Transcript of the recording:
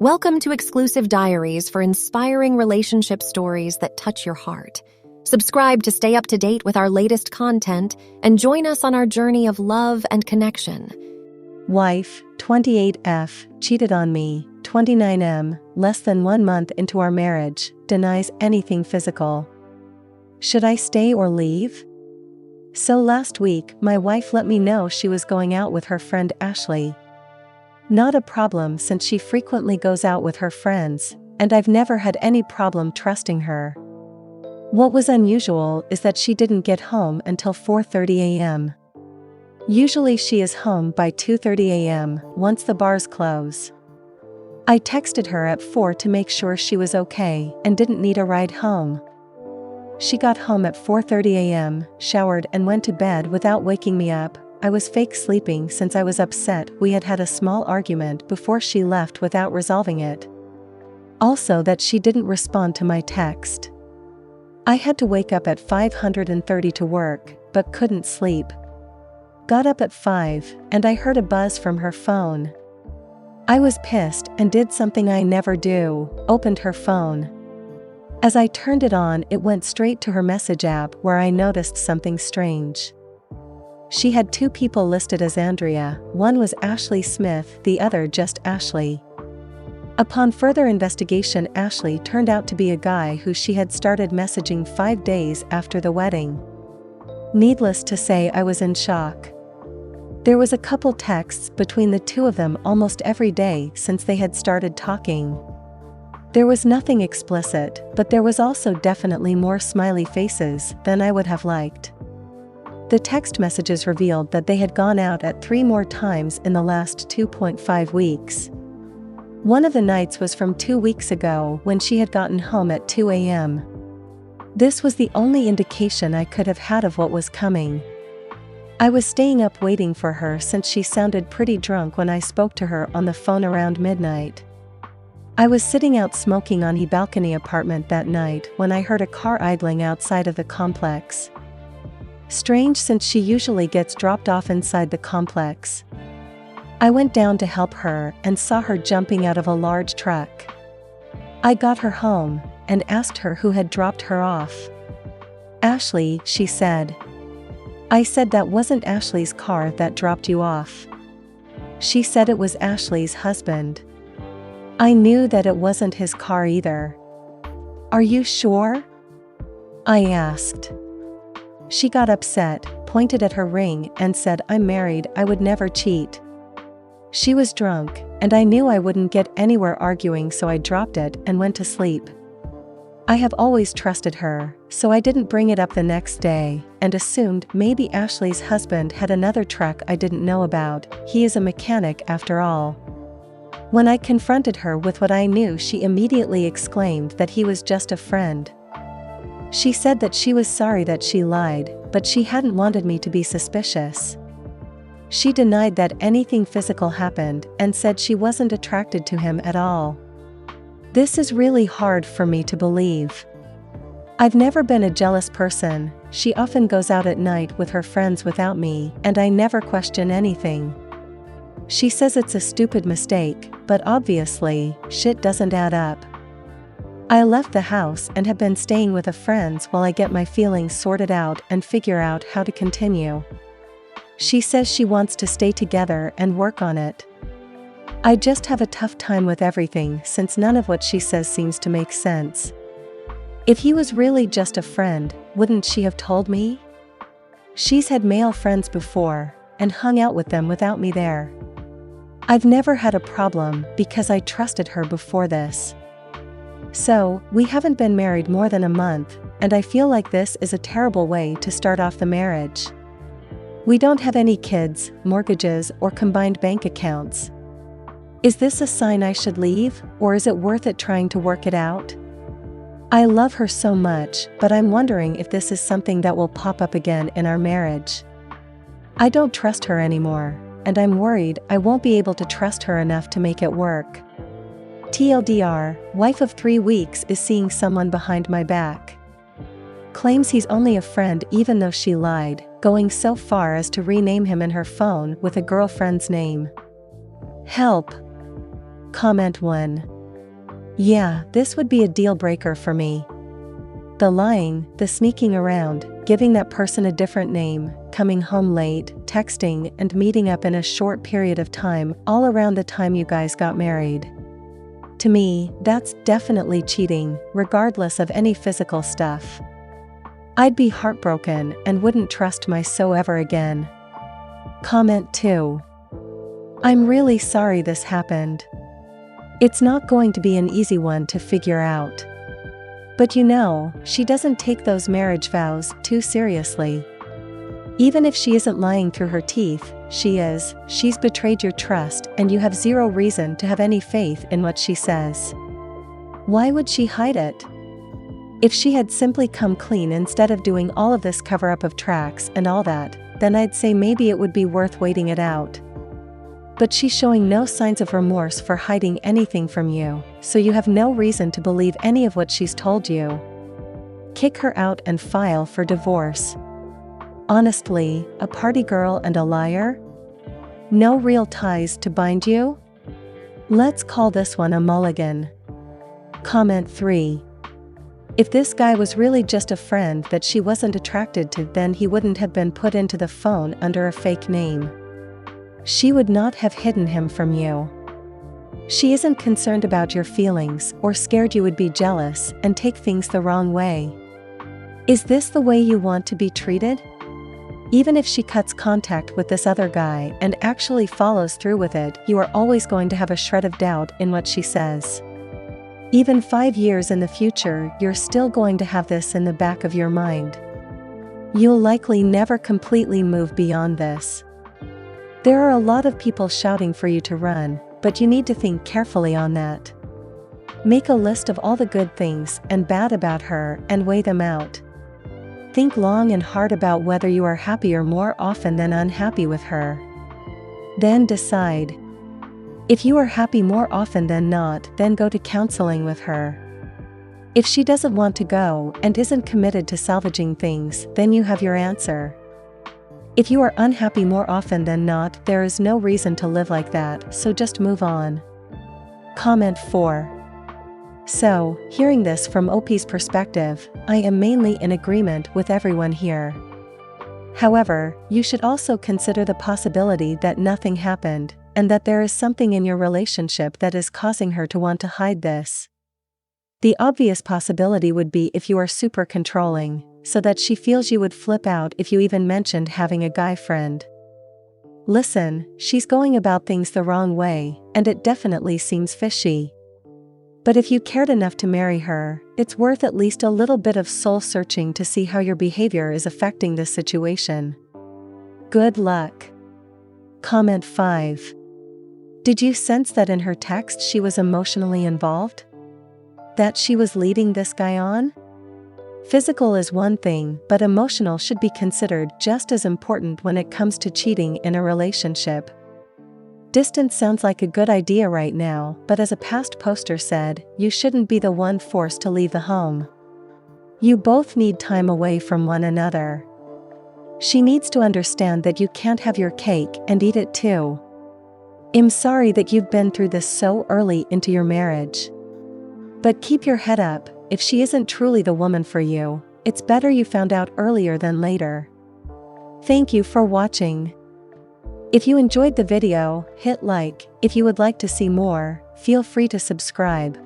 Welcome to exclusive diaries for inspiring relationship stories that touch your heart. Subscribe to stay up to date with our latest content and join us on our journey of love and connection. Wife, 28F, cheated on me, 29M, less than 1 month into our marriage, denies anything physical. Should I stay or leave? So last week, my wife let me know she was going out with her friend Ashley. Not a problem since she frequently goes out with her friends, and I've never had any problem trusting her. What was unusual is that she didn't get home until 4:30 a.m. Usually she is home by 2:30 a.m. once the bars close. I texted her at 4 to make sure she was okay and didn't need a ride home. She got home at 4:30 a.m., showered and went to bed without waking me up. I was fake sleeping since I was upset we had had a small argument before she left without resolving it. Also that she didn't respond to my text. I had to wake up at 5:30 to work, but couldn't sleep. Got up at 5, and I heard a buzz from her phone. I was pissed and did something I never do, opened her phone. As I turned it on, it went straight to her message app where I noticed something strange. She had 2 people listed as Andrea, one was Ashley Smith, the other just Ashley. Upon further investigation, Ashley turned out to be a guy who she had started messaging 5 days after the wedding. Needless to say, I was in shock. There was a couple texts between the two of them almost every day since they had started talking. There was nothing explicit, but there was also definitely more smiley faces than I would have liked. The text messages revealed that they had gone out at 3 more times in the last 2.5 weeks. One of the nights was from 2 weeks ago when she had gotten home at 2 a.m. This was the only indication I could have had of what was coming. I was staying up waiting for her since she sounded pretty drunk when I spoke to her on the phone around midnight. I was sitting out smoking on the balcony apartment that night when I heard a car idling outside of the complex. Strange since she usually gets dropped off inside the complex. I went down to help her and saw her jumping out of a large truck. I got her home and asked her who had dropped her off. Ashley, she said. I said that wasn't Ashley's car that dropped you off. She said it was Ashley's husband. I knew that it wasn't his car either. Are you sure? I asked. She got upset, pointed at her ring and said, I'm married, I would never cheat. She was drunk, and I knew I wouldn't get anywhere arguing, so I dropped it and went to sleep. I have always trusted her, so I didn't bring it up the next day, and assumed maybe Ashley's husband had another truck I didn't know about. He is a mechanic after all. When I confronted her with what I knew, she immediately exclaimed that he was just a friend. She said that she was sorry that she lied, but she hadn't wanted me to be suspicious. She denied that anything physical happened and said she wasn't attracted to him at all. This is really hard for me to believe. I've never been a jealous person. She often goes out at night with her friends without me, and I never question anything. She says it's a stupid mistake, but obviously, shit doesn't add up. I left the house and have been staying with a friend while I get my feelings sorted out and figure out how to continue. She says she wants to stay together and work on it. I just have a tough time with everything since none of what she says seems to make sense. If he was really just a friend, wouldn't she have told me? She's had male friends before and hung out with them without me there. I've never had a problem because I trusted her before this. So, we haven't been married more than a month, and I feel like this is a terrible way to start off the marriage. We don't have any kids, mortgages, or combined bank accounts. Is this a sign I should leave, or is it worth it trying to work it out? I love her so much, but I'm wondering if this is something that will pop up again in our marriage. I don't trust her anymore, and I'm worried I won't be able to trust her enough to make it work. TLDR, wife of 3 weeks is seeing someone behind my back. Claims he's only a friend even though she lied, going so far as to rename him in her phone with a girlfriend's name. Help. Comment 1. Yeah, this would be a deal breaker for me. The lying, the sneaking around, giving that person a different name, coming home late, texting, and meeting up in a short period of time, all around the time you guys got married. To me, that's definitely cheating, regardless of any physical stuff. I'd be heartbroken and wouldn't trust my so ever again. Comment 2. I'm really sorry this happened. It's not going to be an easy one to figure out. But you know, she doesn't take those marriage vows too seriously. Even if she isn't lying through her teeth, she is. She's betrayed your trust and you have zero reason to have any faith in what she says. Why would she hide it? If she had simply come clean instead of doing all of this cover-up of tracks and all that, then I'd say maybe it would be worth waiting it out. But she's showing no signs of remorse for hiding anything from you, so you have no reason to believe any of what she's told you. Kick her out and file for divorce. Honestly, a party girl and a liar? No real ties to bind you? Let's call this one a mulligan. Comment 3. If this guy was really just a friend that she wasn't attracted to, then he wouldn't have been put into the phone under a fake name. She would not have hidden him from you. She isn't concerned about your feelings or scared you would be jealous and take things the wrong way. Is this the way you want to be treated? Even if she cuts contact with this other guy and actually follows through with it, you are always going to have a shred of doubt in what she says. Even 5 years in the future, you're still going to have this in the back of your mind. You'll likely never completely move beyond this. There are a lot of people shouting for you to run, but you need to think carefully on that. Make a list of all the good things and bad about her and weigh them out. Think long and hard about whether you are happier more often than unhappy with her. Then decide. If you are happy more often than not, then go to counseling with her. If she doesn't want to go and isn't committed to salvaging things, then you have your answer. If you are unhappy more often than not, there is no reason to live like that, so just move on. Comment 4. So, hearing this from OP's perspective, I am mainly in agreement with everyone here. However, you should also consider the possibility that nothing happened, and that there is something in your relationship that is causing her to want to hide this. The obvious possibility would be if you are super controlling, so that she feels you would flip out if you even mentioned having a guy friend. Listen, she's going about things the wrong way, and it definitely seems fishy. But if you cared enough to marry her, it's worth at least a little bit of soul searching to see how your behavior is affecting this situation. Good luck. Comment 5. Did you sense that in her text she was emotionally involved? That she was leading this guy on? Physical is one thing, but emotional should be considered just as important when it comes to cheating in a relationship. Distance sounds like a good idea right now, but as a past poster said, you shouldn't be the one forced to leave the home. You both need time away from one another. She needs to understand that you can't have your cake and eat it too. I'm sorry that you've been through this so early into your marriage. But keep your head up. If she isn't truly the woman for you, it's better you found out earlier than later. Thank you for watching. If you enjoyed the video, hit like. If you would like to see more, feel free to subscribe.